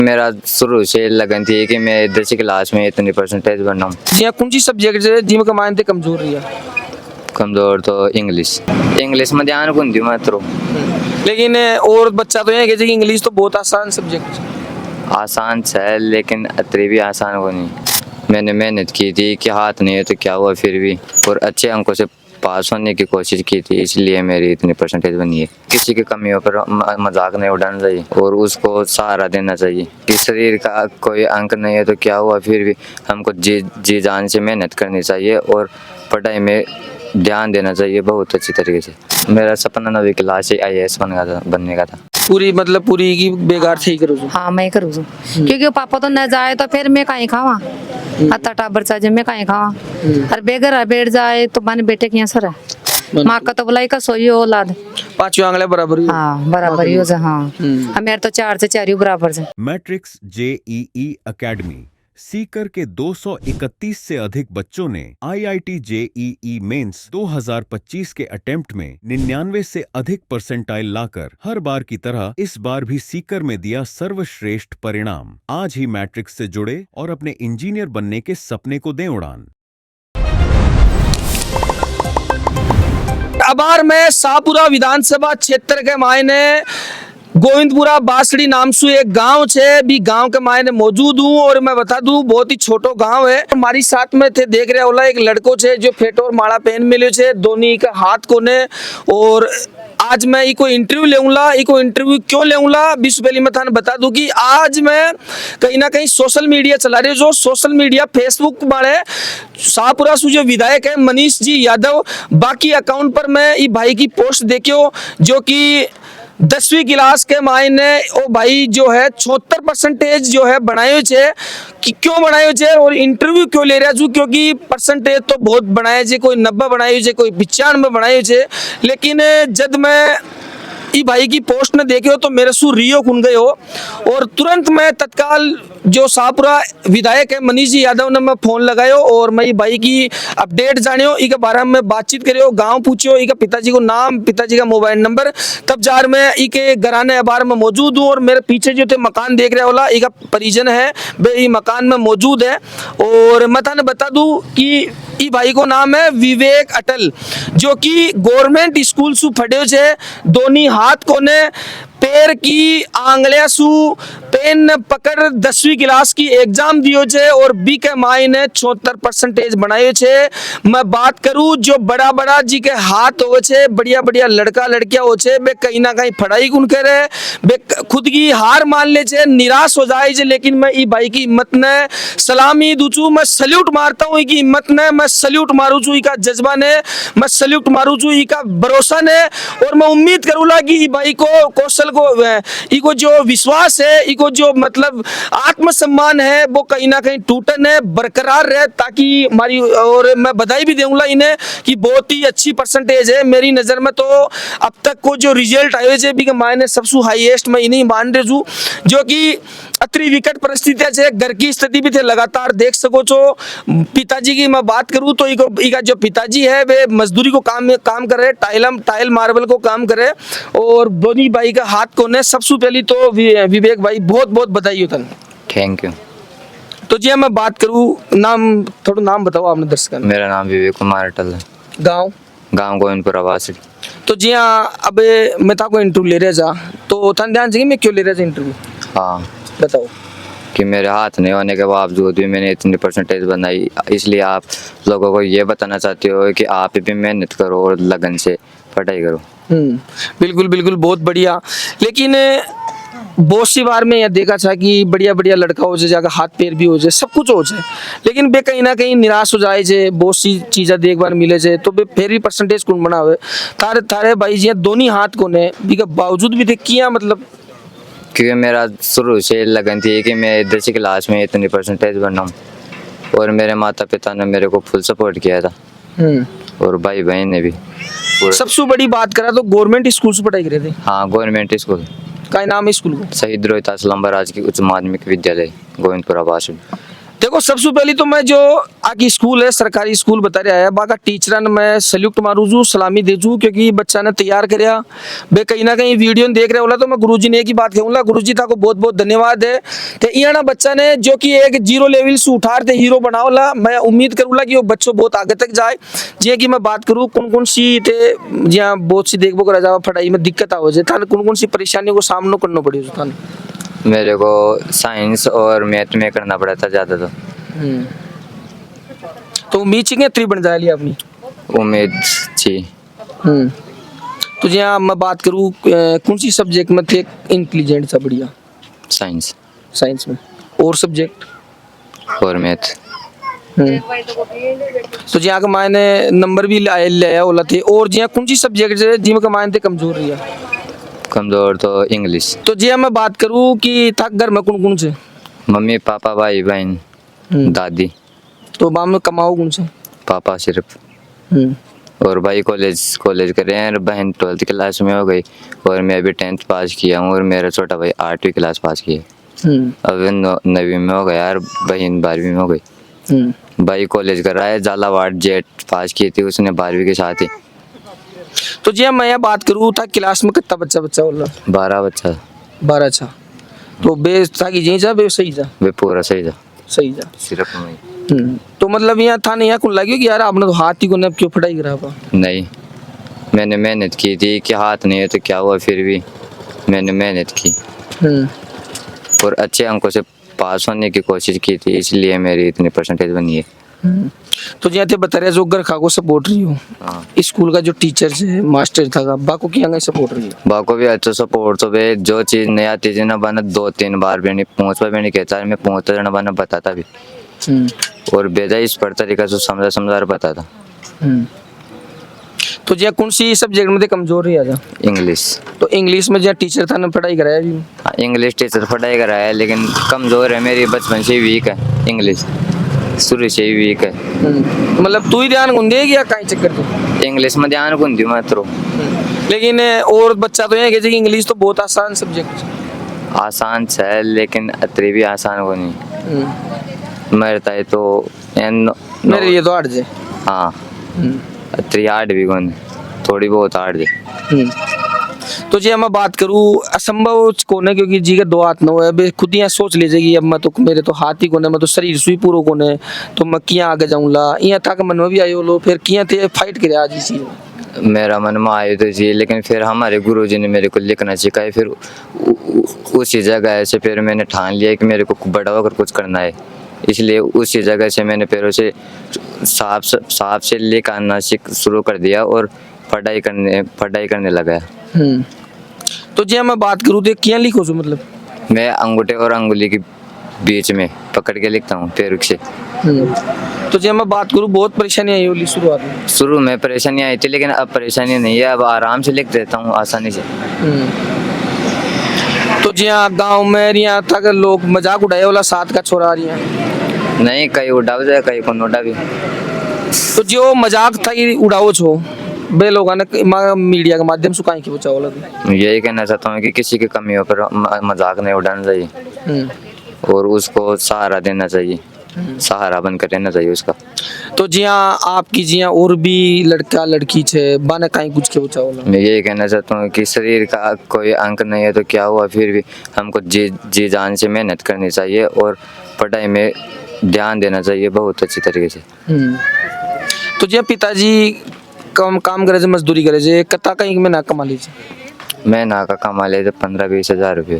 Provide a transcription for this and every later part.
मेरा शुरू से लगन थी कि मैं 10वीं क्लास में इतनी परसेंटेज बनाऊँ। जियां कौन सी सब्जेक्ट है जिनमें कमाने ते कमजोर रही है? कमजोर तो इंग्लिश में ध्यान कौन दी मैं तो लेकिन और बच्चा तो ये कहे कि इंग्लिश तो बहुत आसान सब्जेक्ट है। आसान है लेकिन अतरी भी आसान को नहीं। मैंने मेहनत की थी कि हाथ नहीं है तो क्या हुआ, फिर भी और अच्छे अंकों से पास होने की कोशिश की थी, इसलिए मेरी इतनी परसेंटेज बनी है। किसी की कमियों पर मजाक नहीं उड़ाना चाहिए और उसको सहारा देना चाहिए कि शरीर का कोई अंक नहीं है तो क्या हुआ, फिर भी हमको जी जान से मेहनत करनी चाहिए और पढ़ाई में ध्यान देना चाहिए बहुत अच्छी तरीके से। मेरा सपना 9वीं क्लास से IAS बनने का था। पूरी की बेकार थी करो जो। हाँ मैं करूँ क्योंकि पापा तो न जाए तो फिर मैं कहीं खावा अता टाबर चाहिए मैं कहीं खावा और बेगर बैठ जाए तो माने बेटे की असर है। माँ का तो बुलाई का सोई औलाद 5 आंगले बराबर ही। हाँ बराबर ही हो जा। हाँ मेरे तो 4 से 4 ही बराबर से। मैट्रिक्स JEE एकेडमी सीकर के 231 से अधिक बच्चों ने IIT JEE मेंस 2025 के अटेम्प्ट में 99 से अधिक परसेंटाइल लाकर हर बार की तरह इस बार भी सीकर में दिया सर्वश्रेष्ठ परिणाम। आज ही मैट्रिक्स से जुड़े और अपने इंजीनियर बनने के सपने को दें उड़ान। अबार में शाहपुरा विधानसभा क्षेत्र के मायने गोविंदपुरा बासड़ी नाम से एक गांव है, भी गांव के मायने मौजूद हूँ और मैं बता दूं बहुत ही छोटो गांव है। हमारी साथ में थे देख रहे होला एक लड़को छे जो फेटो और माला पहन मिले छे दोनी का हाथ कोने। और आज मैं इको इंटरव्यू लेऊंगा। इको इंटरव्यू क्यों लेऊंगा विश्व पहली मैं थाने बता दूं कि आज मैं कहीं ना कहीं सोशल मीडिया चला रहे जो सोशल मीडिया फेसबुक वाले शाहपुरा से जो विधायक है मनीष जी यादव, बाकी अकाउंट पर मैं ये भाई की पोस्ट देखियो जो कि 10वीं क्लास के मायने ओ भाई जो है 76% जो है बनाए छे। कि क्यों बनाए छे और इंटरव्यू क्यों ले रहा छू, क्योंकि परसेंटेज तो बहुत बनाए छे, कोई 90 बनाए छे, कोई 95 बनाए छे। लेकिन जब मैं ई भाई की पोस्ट ने देखे हो तो मेरे सु रियो खुन गए हो और तुरंत मैं तत्काल जो शाहपुरा विधायक है मनीष जी यादव ने मैं फोन लगायो और मैं ई भाई की अपडेट जानियो, इके बारे में बातचीत करियो, गांव पूछियो, इके पिताजी को नाम, पिताजी का मोबाइल नंबर। तब जार मैं इके घराने बार में मौजूद हूँ और मेरे पीछे जो थे मकान देख रहे होला इका परिजन है वे मकान में मौजूद है। और मैं थाने बता दूं कि ई भाई को नाम है विवेक अटल जो कि गवर्नमेंट स्कूल सु फड़े छे, दोनी हाथ कोने पैर की आंगलिया सु पेन पकड़ 10वीं क्लास की एग्जाम दियो छे और बी के मायने 76% बनायो छे। मैं बात करूं जो बड़ा बड़ा जी के हाथ हो छे, बढ़िया बढ़िया लड़का लड़कियां हो छे, बे कहीं ना कहीं पढ़ाई कुन करे, बे खुद की हार मान ले छे, निराश हो जाए छे। लेकिन मैं ई भाई की हिम्मत ने सलामी दूं छू, मैं सल्यूट मारता हूं इकी हिम्मत ने, मैं सल्यूट मारू छू इका जज्बा ने, मैं सल्यूट मारू छू इका भरोसा ने। और मैं उम्मीद करूंगा कि ई भाई को कौशल को इको जो विश्वास है, इको जो मतलब आत्मसम्मान है वो कहीं ना कहीं टूटन है बरकरार रहे, ताकि हमारी और मैं बधाई भी दूंगा इन्हें कि बहुत ही अच्छी परसेंटेज है। मेरी नजर में तो अब तक को जो रिजल्ट आए जे भी मायने सबसे हाईएस्ट मैं इन्हीं मान रही हूँ जो कि अतरी विकट परिस्थितियां छे, घर की स्थिति भी थे लगातार देख सको छो। पिताजी की मैं बात करूं तो इका जो पिताजी है वे मजदूरी को काम करे, टाइल मार्बल को काम करे और दोनी भाई का हाथ कोने। सबसे पहली तो विवेक भाई बहुत बहुत बधाई हो तन। Thank you. तो जी मैं बात करूं नाम, थोड़ा नाम बताओ आपने दर्शक। मेरा नाम विवेक कुमार अटल है। गाँव गोविंदपुरा बासड़ी। तो जी हाँ अब मैं था को इंटरव्यू ले रहा जा तो थान ध्यान चाहिए मैं क्यों ले रहा था इंटरव्यू? हाँ बताओ। कि मेरे हाथ नहीं होने के बावजूद भी मैंने इतनी परसेंटेज बनाई, इसलिए आप लोगों को ये बताना चाहते हो कि आप भी मेहनत करो और लगन से पढ़ाई करो। बिल्कुल बिल्कुल बहुत बढ़िया। लेकिन बहुत सी बार में यह देखा था कि बढ़िया बढ़िया लड़का हो जाए, जाकर हाथ पैर भी हो जाए, सब कुछ हो जाए, लेकिन बे कहीं ना कहीं निराश हो जाए जे, बहुत सी चीज़ें देख बार मिले जे तो बे फिर भी परसेंटेज कौन बनावे। थारे भाई जी दोनों हाथ कोने के बावजूद भी थे किया मतलब? क्योंकि मेरा शुरू से लगन थी कि मैं 10वीं क्लास में इतनी परसेंटेज बनाऊँ और मेरे माता पिता ने मेरे को फुल सपोर्ट किया था और भाई बहन ने भी। सबसे बड़ी बात करा तो गवर्नमेंट स्कूल से पढ़ाई करे थे? हाँ गवर्नमेंट स्कूल। का नाम है स्कूल को? शहीद रोहित असलम राजकीय उच्च माध्यमिक विद्यालय गोविंदपुरा बासड़ी। देखो सबसे पहले तो मैं जो आकी स्कूल है सरकारी स्कूल बता रहा है बाका टीचर ने मैं सल्यूट मारू जू सलामी दे जू क्योंकि बच्चा ने तैयार करया बे कहीं ना कहीं वीडियो देख रहे होला तो मैं गुरुजी ने एक ही बात कहूँगा गुरुजी ताको बहुत बहुत धन्यवाद है ते इयाना बच्चा ने जो कि एक जीरो लेवल से उठार ते हीरो बनाओला मैं उम्मीद करूँगा कि वो बच्चों बहुत आगे तक जाए जे कि मैं बात करूँ कौन कौन सी ते जहाँ बहुत सी देखबो करा जावा पढ़ाई में दिक्कत आओ जे थाने कौन कौन सी परेशानियों को सामना करना पड़े थाने मेरे को साइंस और मैथ में करना पड़ा था ज़्यादा तो उम्मीद चाहिए त्री बन जाए लिया अपनी उम्मीद थी। तो यहाँ मैं बात करूँ कौन सी सब्जेक्ट में थे इंटेलिजेंट सा बढ़िया साइंस साइंस में और सब्जेक्ट और मैथ। तो जहाँ का मायने नंबर भी ले आया होला थे और जहाँ कौन सी सब्जेक्ट है जिनका मायने थे कमजोर रही है कमजोर तो इंग्लिश। तो जी मैं बात करूँ कि था घर में कौन कौन से मम्मी पापा भाई बहन दादी। तो बाप में कमाओ कौन से पापा सिर्फ और भाई कॉलेज कॉलेज कर रहे हैं और बहन 12th क्लास में हो गई और मैं अभी 10th पास किया हूँ और मेरा छोटा भाई 8वीं क्लास पास किया अब 9वीं में हो गया और बहन 12वीं में हो गई। भाई कॉलेज कर रहा है झालावाड़ जेट पास की थी उसने 12वीं के साथ ही। तो जी मैं यहाँ बात करूँ था क्लास में कितना बच्चा बच्चा बोल रहा 12 बच्चा 12 अच्छा तो बे था कि जी जा बे सही जा वे पूरा सही था सही जा सिर्फ नहीं। तो मतलब यहाँ था नहीं यहाँ कौन लगी कि यार आपने तो हाथ ही को न क्यों पढ़ाई करा पा नहीं मैंने मेहनत की थी कि हाथ नहीं है तो क्या हुआ फिर भी मैंने मेहनत की और अच्छे अंकों से पास होने की कोशिश की थी इसलिए मेरी इतनी परसेंटेज बनी है। तो जहाँ थे बता रहे जो घर खा को सपोर्ट रही हो स्कूल का जो टीचर है मास्टर था बाको क्या सपोर्ट रही है बाको भी अच्छा सपोर्ट तो वे जो चीज नहीं आती थी ना बना 2-3 बार भी नहीं पहुंच भी नहीं कहता मैं पहुंचता ना बना बताता भी और बेजा इस पर तरीका से समझा बताता। तो जहाँ कौन सी सब्जेक्ट में कमजोर रही है इंग्लिश। तो इंग्लिश में जहाँ टीचर था ना पढ़ाई कराया भी इंग्लिश टीचर पढ़ाई कराया लेकिन कमजोर है मेरी बचपन से वीक है इंग्लिश शुरू से ही वीक है। मतलब तू ही ध्यान कौन देगी या कहीं चक्कर तो इंग्लिश में ध्यान कौन दी मात्र लेकिन और बच्चा तो ये कि इंग्लिश तो बहुत आसान सब्जेक्ट आसान है लेकिन अतरी भी आसान को नहीं मरता है तो मेरे लिए तो आठ जे हाँ अतरी आठ भी कौन थोड़ी बहुत आठ जे। तो जी मैं बात करूँ असंभव कौन है क्योंकि जी के 2 हाथ न हो खुद यहाँ सोच लीजिएगी अब मैं तो मेरे तो हाथ ही कौन है मैं तो शरीर सुई पूरा कौन है तो मैं किया आगे जाऊँगा यहाँ तक मन में भी आयो लो फिर किया थे फाइट करे आज इसी मेरा मन में आए तो जी लेकिन फिर हमारे गुरुजी ने मेरे को लिखना सिखाया फिर उसी जगह से फिर मैंने ठान लिया कि मेरे को बड़ा होकर कुछ करना है इसलिए उसी जगह से मैंने पैरों से साफ से लिख आना शुरू कर दिया और पढ़ाई करने लगा। तो जी मैं बात करूँ तो क्या लिखो जो मतलब मैं अंगूठे और अंगुली के बीच में पकड़ के लिखता हूँ पैर से। तो जी मैं बात करूँ बहुत परेशानी आई होली शुरुआत में शुरू में परेशानी आई थी लेकिन अब परेशानी नहीं है अब आराम से लिख देता हूँ आसानी से। तो जी हाँ गाँव में यहाँ तक लोग मजाक उड़ाए वाला 7 का छोरा आ रही है नहीं कहीं उड़ा जाए कहीं को नोटा भी। तो जो मजाक था ये उड़ाओ छो बे लोगों ने मीडिया के माध्यम से कहीं की बचाओ लगे यही कहना चाहता हूँ कि किसी की कमियों पर मजाक नहीं उड़ाना चाहिए और उसको सहारा देना चाहिए सहारा बनकर रहना चाहिए उसका। तो जी हाँ आपकी जी हाँ और भी लड़का लड़की छे बाने कहीं कुछ के बचाओ मैं यही कहना चाहता हूँ कि शरीर का कोई अंक नहीं है तो क्या हुआ फिर भी हमको जी जान से मेहनत करनी चाहिए और पढ़ाई में ध्यान देना चाहिए बहुत अच्छी तरीके से। तो जी पिताजी काम करे मजदूरी करे जे कता कहीं में ना कमा लीजिए मैं ना का कमा ले 15-20 हज़ार रुपये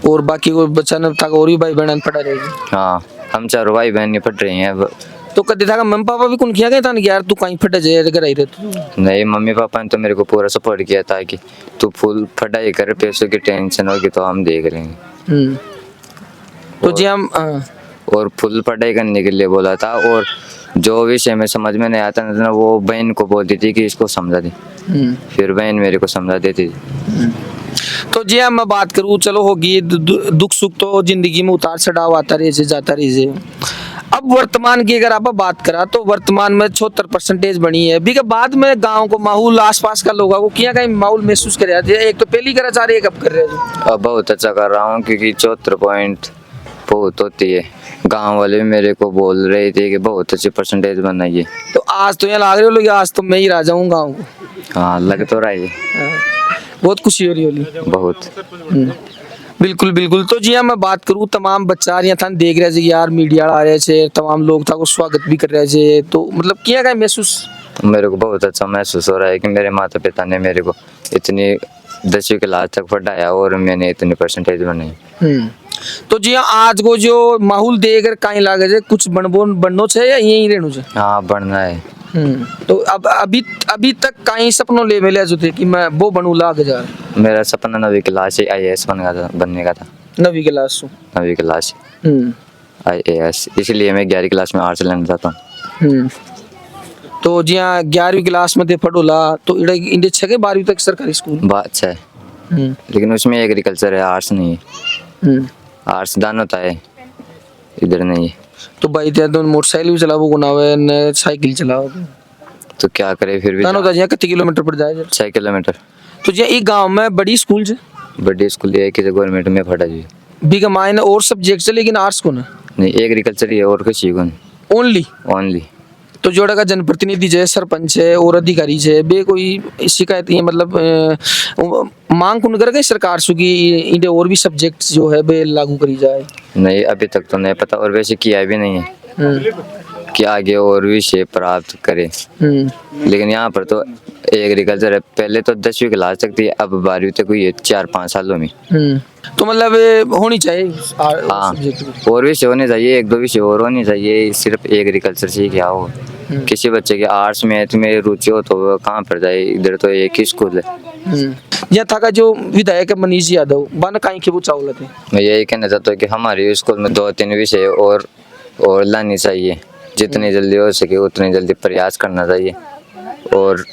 और बाकी को बच्चा ने तक और भी भाई बहन पढ़ा रहेगी। हाँ हम 4 भाई बहन पढ़ रही हैं अब। तो कभी था मम्मी पापा भी कौन किया गया था यार तू कहीं फटे जाए घर आई रहती नहीं मम्मी पापा ने तो मेरे को पूरा सपोर्ट किया था कि तू फुल पढ़ाई कर पैसों की टेंशन होगी तो हम देख लेंगे। तो जी हम और फुल पढ़ाई करने के लिए बोला था और जो विषय में समझ में नहीं आता ना वो बहन को बोलती थी कि इसको समझा दे फिर बहन मेरे को समझा देती थी। तो जी मैं बात करूँ चलो होगी दुख सुख तो जिंदगी में उतार चढ़ाव आता रहे से जाता रहे से। अब वर्तमान की अगर आप बात करा तो वर्तमान में 76% बनी है भी के बाद में गांव को माहौल आसपास का लोगों को क्या कहीं माहौल महसूस कर रहे एक तो पहली करा चाह रही है कब कर रहे हैं अब बहुत अच्छा कर रहा हूँ क्योंकि बहुत होती है। गांव वाले भी मेरे को बोल रहे थे कि बहुत अच्छी परसेंटेज बनाइए। तो आज तो यहाँ लाग रहे हो लोग, आज तो मैं ही राजा हूँ गाँव को। हाँ लग तो रहा है। बहुत खुशी हो रही होली। बहुत। बिल्कुल बिल्कुल। तो जी हाँ, मैं बात करूँ तमाम बच्चा यहाँ था देख रहे थे यार, मीडिया आ रहे थे, तमाम लोग था को स्वागत भी कर रहे थे, तो मतलब किया क्या महसूस? मेरे को बहुत अच्छा महसूस हो रहा है कि मेरे माता पिता ने मेरे को इतनी 10वीं क्लास तक पढ़ाया और मैंने इतनी परसेंटेज बनाई। तो जी हाँ, आज को जो माहौल देख कर कहीं लागे छे कुछ बननो छे या यहीं रहनो छे? हाँ बढ़ना है। तो अब अभी तक कहीं सपनों ले मिले जो थे कि मैं वो बनू लाग जा? मेरा सपना 9वीं क्लास से IAS बनने का था। 9वीं क्लास से? 9वीं क्लास से IAS, इसलिए मैं 11वीं क्लास में आर्ट्स लेना चाहता हूँ। तो जी हाँ, 11वीं क्लास में थे पढ़ोला, तो इंडे 6 के 12वीं तक सरकारी स्कूल? बहुत अच्छा है, लेकिन उसमें एग्रीकल्चर है, आर्ट्स नहीं है। आर्ट्स दान होता है, इधर नहीं है। तो भाई ते तो मोटरसाइकिल भी चलाओ को ना वे न साइकिल चलाओ, तो क्या करे फिर भी। दान होता जी कितने किलोमीटर पड़ जाए? 6 किलोमीटर। तो जी एक गांव में बड़ी स्कूल है? बड़ी स्कूल है कि गवर्नमेंट में पढ़ा जी। बी का मायने और सब्जेक्ट है लेकिन आर्ट्स को ना? नहीं, एग्रीकल्चर ही है और कुछ ही को नहीं। ओनली? तो जोड़ा का जनप्रतिनिधि है, सरपंच है और अधिकारी है, बे कोई शिकायत है मतलब मांग कौन करे सरकार से कि इनके और भी सब्जेक्ट जो है बे लागू करी जाए? नहीं, अभी तक तो नहीं पता और वैसे किया भी नहीं है कि आगे और विषय प्राप्त करे। लेकिन यहाँ पर तो एग्रीकल्चर है, पहले तो 10वीं क्लास तक थी, अब 12वीं तक हुई है 4-5 सालों में। तो मतलब होनी चाहिए। हाँ, और विषय होने चाहिए, 1-2 विषय और होनी चाहिए, सिर्फ एग्रीकल्चर से ही क्या हो। किसी बच्चे के आर्ट्स मैथ में रुचि हो तो वो कहाँ पर जाए, इधर तो एक ही स्कूल है। यहाँ था का जो विधायक है मनीष यादव बन कहीं के वो चावल थे, मैं यही कहना चाहता हूँ कि हमारे स्कूल में 2-3 विषय और लानी चाहिए, जितनी जल्दी हो सके उतनी जल्दी प्रयास करना चाहिए। और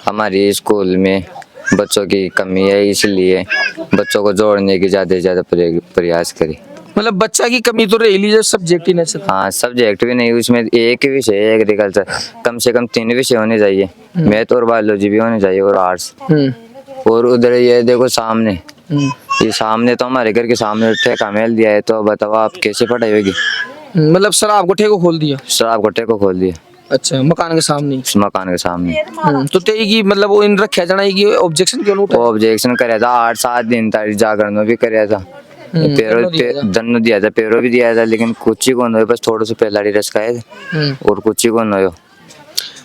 हमारी स्कूल में बच्चों की कमी है, इसलिए बच्चों को जोड़ने की ज्यादा से ज्यादा प्रयास करें। मतलब बच्चा की कमी तो रही जो सब्जेक्ट ही नहीं। हाँ, सब्जेक्ट भी नहीं, उसमें एक ही विषय है एग्रीकल्चर, कम से कम 3 विषय होने चाहिए, मैथ और बायोलॉजी भी होने चाहिए और आर्ट्स। और उधर ये देखो सामने, ये सामने तो हमारे घर के सामने ठेका मेल दिया है, तो बताओ आप कैसे पढ़ाई होगी? मतलब शराब को ठेको खोल दिया? शराब को ठेको खोल दिया। अच्छा, मकान के सामने? मकान के सामने। तो ते की मतलब वो इन रखा जाना है कि ऑब्जेक्शन क्यों उठा? ऑब्जेक्शन करया था, 8-7 दिन तक जागरण भी करया था, दन्नो दिया था, पैरों भी दिया था, लेकिन कुछ ही कौन हो, बस थोड़ा सा पहलाड़ी रसकाए थे और कुछ ही कौन हो।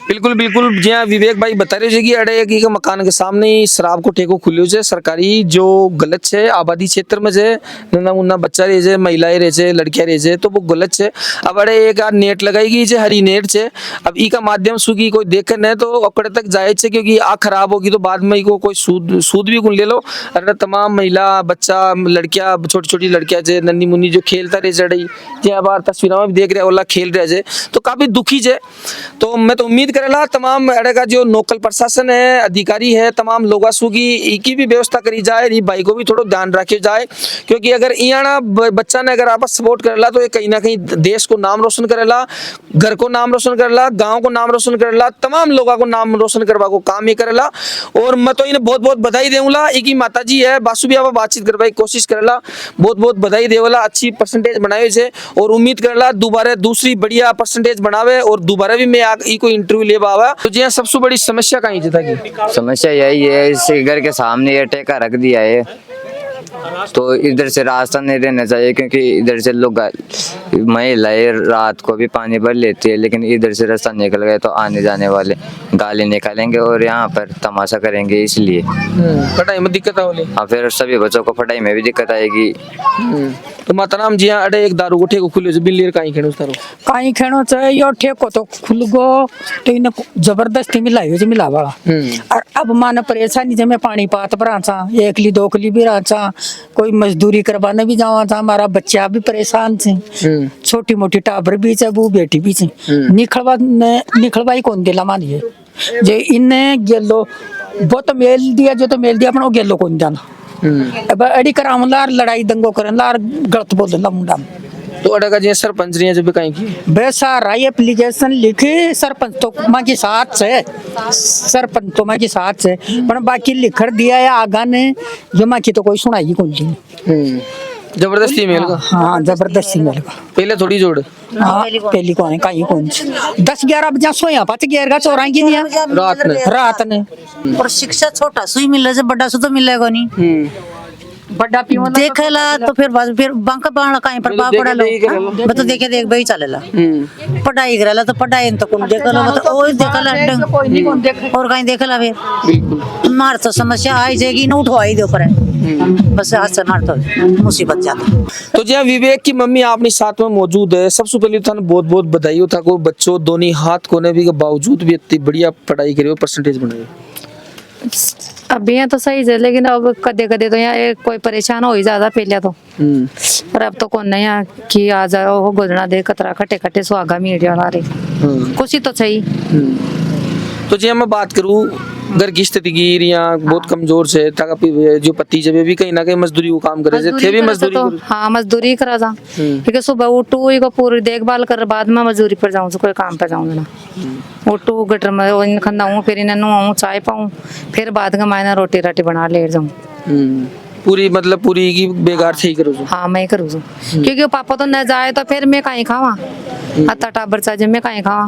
बिल्कुल बिल्कुल। जी हाँ, विवेक भाई बता रहे थे कि अड़े की मकान के सामने ही शराब को ठेको खुल्यो है सरकारी, जो गलत है। आबादी क्षेत्र में जे नन्ना मुन्ना बच्चा रहे जे, महिलाएं रहे जे, लड़कियां रहे जे, तो वो गलत है। अब अड़े एक नेट लगाएगी जे, हरी नेट से, अब ई का माध्यम से की कोई देख न तो अकड़े तक जाए छे, क्योंकि आ खराब होगी तो बाद में को कोई सूद भी ले लो। अरे तमाम महिला बच्चा लड़कियां, छोटी छोटी लड़कियां जे नन्नी मुन्नी जो खेलता रहे जड़ी, जे बार तस्वीरों में भी देख रहे ओला खेल रहे जे, तो काफी दुखी जे। तो मैं तो उम्मीद करेला तमाम अड़े का जो लोकल प्रशासन है, अधिकारी है, तमाम लोगा की भी व्यवस्था करी जाए, ई भाई को भी थोड़ा ध्यान रखे जाए, क्योंकि अगर इयाना बच्चा ने अगर आपस सपोर्ट करेला तो ये कहीं ना कहीं देश को नाम रोशन करेला, घर को नाम रोशन करेला, गांव को नाम रोशन करेला, तमाम लोगों को नाम रोशन करवा को काम ही करेला। और मैं तो इन्हें बहुत बहुत बधाई देऊला। एक माता जी है बासु भी आप बातचीत करवा की कोशिश करेला, बहुत बहुत बधाई देवला, अच्छी परसेंटेज बनाए छे और उम्मीद करेला दोबारा दूसरी बढ़िया परसेंटेज बनावे और दोबारा भी मैं कोई इंटरव्यू ले पावा। तो जी सबसे बड़ी समस्या कहीं जता की समस्या यही है, इस घर के सामने ये ठेका रख दिया है, तो इधर से रास्ता नहीं रहना चाहिए, क्योंकि इधर से लोग महिलाएं रात को भी पानी भर लेती है, लेकिन इधर से रास्ता निकल गए तो आने जाने वाले गाली निकालेंगे और यहाँ पर तमाशा करेंगे, इसलिए पढ़ाई में दिक्कत होगी। हाँ, फिर सभी बच्चों को पढ़ाई में भी दिक्कत आएगी। तो माता नाम जी अड़े एक दारू को ठेको खुले बिल्ली कहीं खेणो तारो कहीं खेणो चाहिए, यो ठेको तो खुल गो तो इन जबरदस्ती मिलाई जो मिलावा। और अब माने परेशानी जमे पानी पात पर आचा, 1 ली 2 ली भी आचा, कोई मजदूरी करवाने भी जावा था, हमारा बच्चा भी परेशान थे, छोटी मोटी टाबर भी है, वो बेटी भी थी, निखलवाई कौन दिला मानिए जे इन्हें गेलो वो तो मेल दिया, जो तो मेल दिया अपना गेलो कौन जाना। अब अड़ी करावला लड़ाई दंगो करला गलत बोलला मुंडा। तो अड़ा का जी सरपंच रही है जब कहीं की बेसा राई एप्लीकेशन लिखी सरपंच तो माँ की साथ से सरपंच तो माँ की साथ से पर बाकी लिख दिया है आगा ने जो माँ की तो कोई सुनाई कौन सी जबरदस्ती मेल का हाँ जबरदस्ती मेरे का पहले थोड़ी जोड़ हाँ पहली कौन कहीं कौन सी 10-11 बजे सोया पाच गेर का चौराई की नहीं रात ने और शिक्षा छोटा सुई मिले से बड़ा सु तो मिलेगा नहीं बड़ा पीवन देखेला तो फिर बांका बाणा कहीं पर बा पड़ा लो मैं तो देखे देख भाई चलेला पढ़ाई करेला तो पढ़ाई तो कौन देखेला मतलब ओए देखेला और कहीं देखेला फिर बिल्कुल मार तो समस्या आई जाएगी ना उठवाई दे ऊपर बस हाथ से मार तो मुसीबत जाता तो जी विवेक की मम्मी आपने साथ में मौजूद है सबसे पहले तो बहुत बहुत बधाई हो था को बच्चों दोनों हाथ कोने भी के बावजूद भी इतनी बढ़िया पढ़ाई करी परसेंटेज बनाई अब यहाँ तो सही है लेकिन अब कदे कदे तो यहाँ कोई परेशान हो ही ज्यादा पहले तो पर अब तो कौन नहीं कि आ जाओ हो गोदना दे कतरा खटे खटे सुहागा मीडिया वाला रे कुछ ही तो सही तो जी मैं बात करूँ घर की स्थिति गिर या बहुत कमजोर से जो पति जब भी कहीं ना कहीं मजदूरी वो काम करे थे भी मजदूरी तो हाँ मजदूरी करा जा क्योंकि सुबह उठू को पूरी देखभाल कर बाद में मजदूरी पर जाऊँ कोई काम पे जाऊँ ना उठू गटर में खंदा फिर इन्हें नुआऊँ चाय पाऊँ फिर बाद का मायना रोटी राटी बना ले जाऊँ पूरी मतलब पूरी की बेकार से ही करो हाँ मैं करूँ क्योंकि पापा तो न जाए तो फिर मैं कहीं खावा अता टाबर चाहे मैं कहीं खावा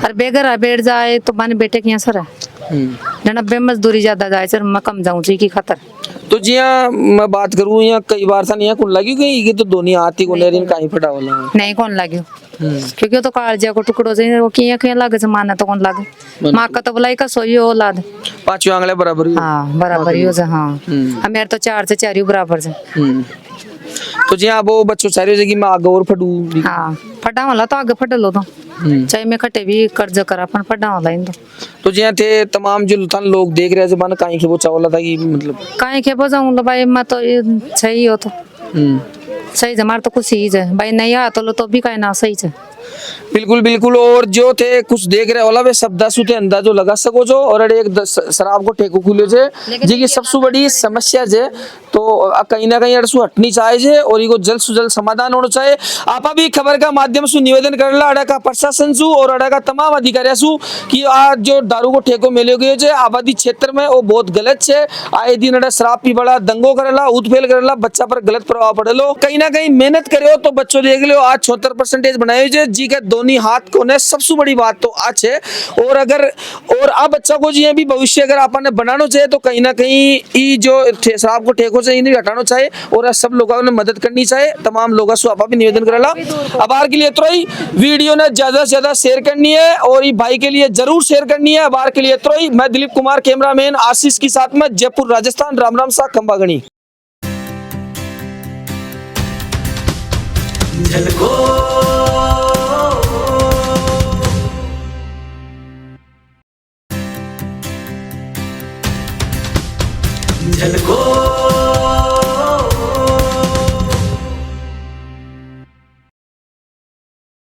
और बेगर बैठ जाए तो माने बेटे की असर है जना बे मजदूरी ज्यादा जाए सर मैं कम जाऊँ जी की खातर तो जी मैं बात करूँ यहाँ कई बार सा नहीं कौन लगी गई ये तो दोनों आती को लेरिन कहीं फटा वाला नहीं कौन लगे क्योंकि वो तो कालजा को टुकड़ो से वो किया किया लगे जमाना तो कौन लगे माँ का तो बुलाई का सोई औलाद पांचों आंगले बराबर ही हाँ बराबर ही हो जा हाँ मेरे तो 4 से 4 ही बराबर से तो जी हाँ वो बच्चों सारी जगह में आगे और फटू हाँ फटा वाला तो आगे फटे लो तो चाहे मैं खटे भी कर्ज करा अपन फटा वाला इन तो जी हाँ थे तमाम जो लुथान लोग देख रहे जमाना कहीं के वो चावला था कि मतलब कहीं के बजाऊं लो भाई मैं तो सही हो तो सही जमार तो कुछ ही है भाई नहीं आ तो भी कहीं ना सही है बिल्कुल बिल्कुल और जो थे कुछ देख रहे वाला वे सब 10 उते अंदाजो लगा सको जो और एक शराब को ठेको खुले जे जी की सबसे बड़ी समस्या जे तो कहीं ना कहीं अड़सू हटनी चाहिए जे और इको जल्द से जल्द समाधान होना चाहिए आपा भी खबर का माध्यम से निवेदन करला अड़ा का प्रशासन सु और अड़ा का तमाम अधिकारी सु कि आज जो दारू को ठेको मिले गए जे आबादी क्षेत्र में वो बहुत गलत है आए दिन अड़ा शराब पी बड़ा दंगो करेला उतफेल करेला बच्चा पर गलत प्रभाव पड़ेलो कहीं ना कहीं मेहनत करे तो बच्चों देख लो आज 76% बनाए जे जी के दोनों हाथ कोने सबसे बड़ी बात तो आज है और अगर और अब बच्चा को जी भी भविष्य अगर आपने बनाना चाहिए तो कहीं ना कहीं ये जो शराब को ठेको से इन्हें हटाना चाहिए और सब लोगों ने मदद करनी चाहिए तमाम लोगों से आपा भी निवेदन करेला अबार के लिए इतना ही वीडियो ने ज्यादा से ज्यादा शेयर करनी है और ये भाई के लिए जरूर शेयर करनी है अबार के लिए इतना ही मैं दिलीप कुमार कैमरामैन आशीष के साथ में जयपुर राजस्थान राम राम सा खंबागणी झलको